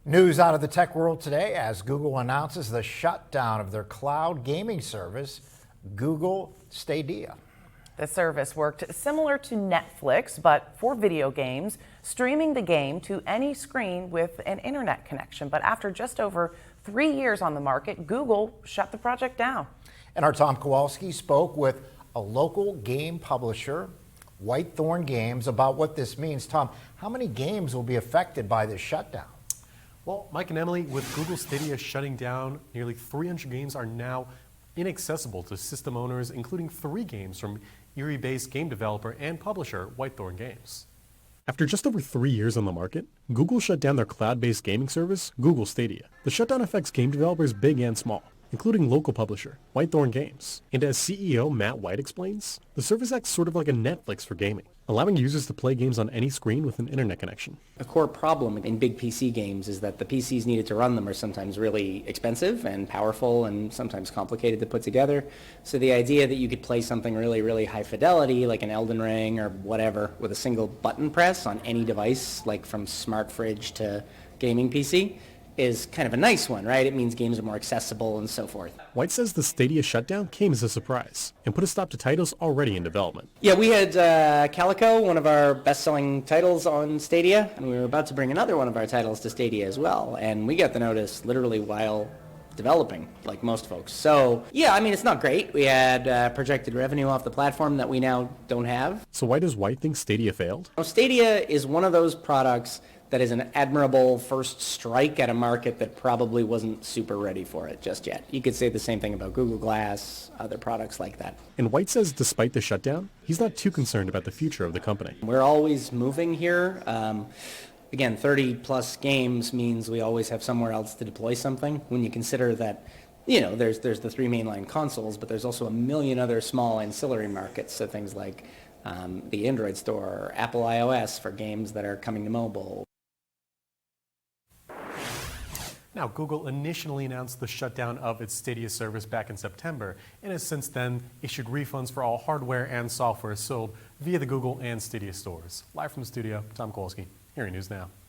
News out of the tech world today as Google announces the shutdown of their cloud gaming service, Google Stadia. The service worked similar to Netflix, but for video games, streaming the game to any screen with an internet connection. But after just over 3 years on the market, Google shut the project down. And our Tom Kowalski spoke with a local game publisher, Whitethorn Games, about what this means. Tom, how many games will be affected by this shutdown? Well, Mike and Emily, with Google Stadia shutting down, nearly 300 games are now inaccessible to system owners, including 3 games from Erie-based game developer and publisher Whitethorn Games. After just over 3 years on the market, Google shut down their cloud-based gaming service, Google Stadia. The shutdown affects game developers big and small, including local publisher, Whitethorn Games. And as CEO Matt White explains, the service acts sort of like a Netflix for gaming, allowing users to play games on any screen with an internet connection. A core problem in big PC games is that the PCs needed to run them are sometimes really expensive and powerful and sometimes complicated to put together. So the idea that you could play something really high fidelity, like an Elden Ring or whatever, with a single button press on any device, like from smart fridge to gaming PC, is kind of a nice one, right? It means games are more accessible and so forth. White says the Stadia shutdown came as a surprise and put a stop to titles already in development. Yeah, we had Calico, one of our best-selling titles on Stadia, and we were about to bring another one of our titles to Stadia as well, and we got the notice literally while developing, like most folks. So, yeah, I mean, it's not great. We had projected revenue off the platform that we now don't have. So why does White think Stadia failed? Stadia is one of those products that is an admirable first strike at a market that probably wasn't super ready for it just yet. You could say the same thing about Google Glass, other products like that. And White says despite the shutdown, he's not too concerned about the future of the company. We're always moving here. Again, 30 plus games means we always have somewhere else to deploy something. When you consider that, you know, there's the 3 mainline consoles, but there's also a million other small ancillary markets, so things like the Android store or Apple iOS for games that are coming to mobile. Now, Google initially announced the shutdown of its Stadia service back in September and has since then issued refunds for all hardware and software sold via the Google and Stadia stores. Live from the studio, Tom Kowalski, Erie News Now.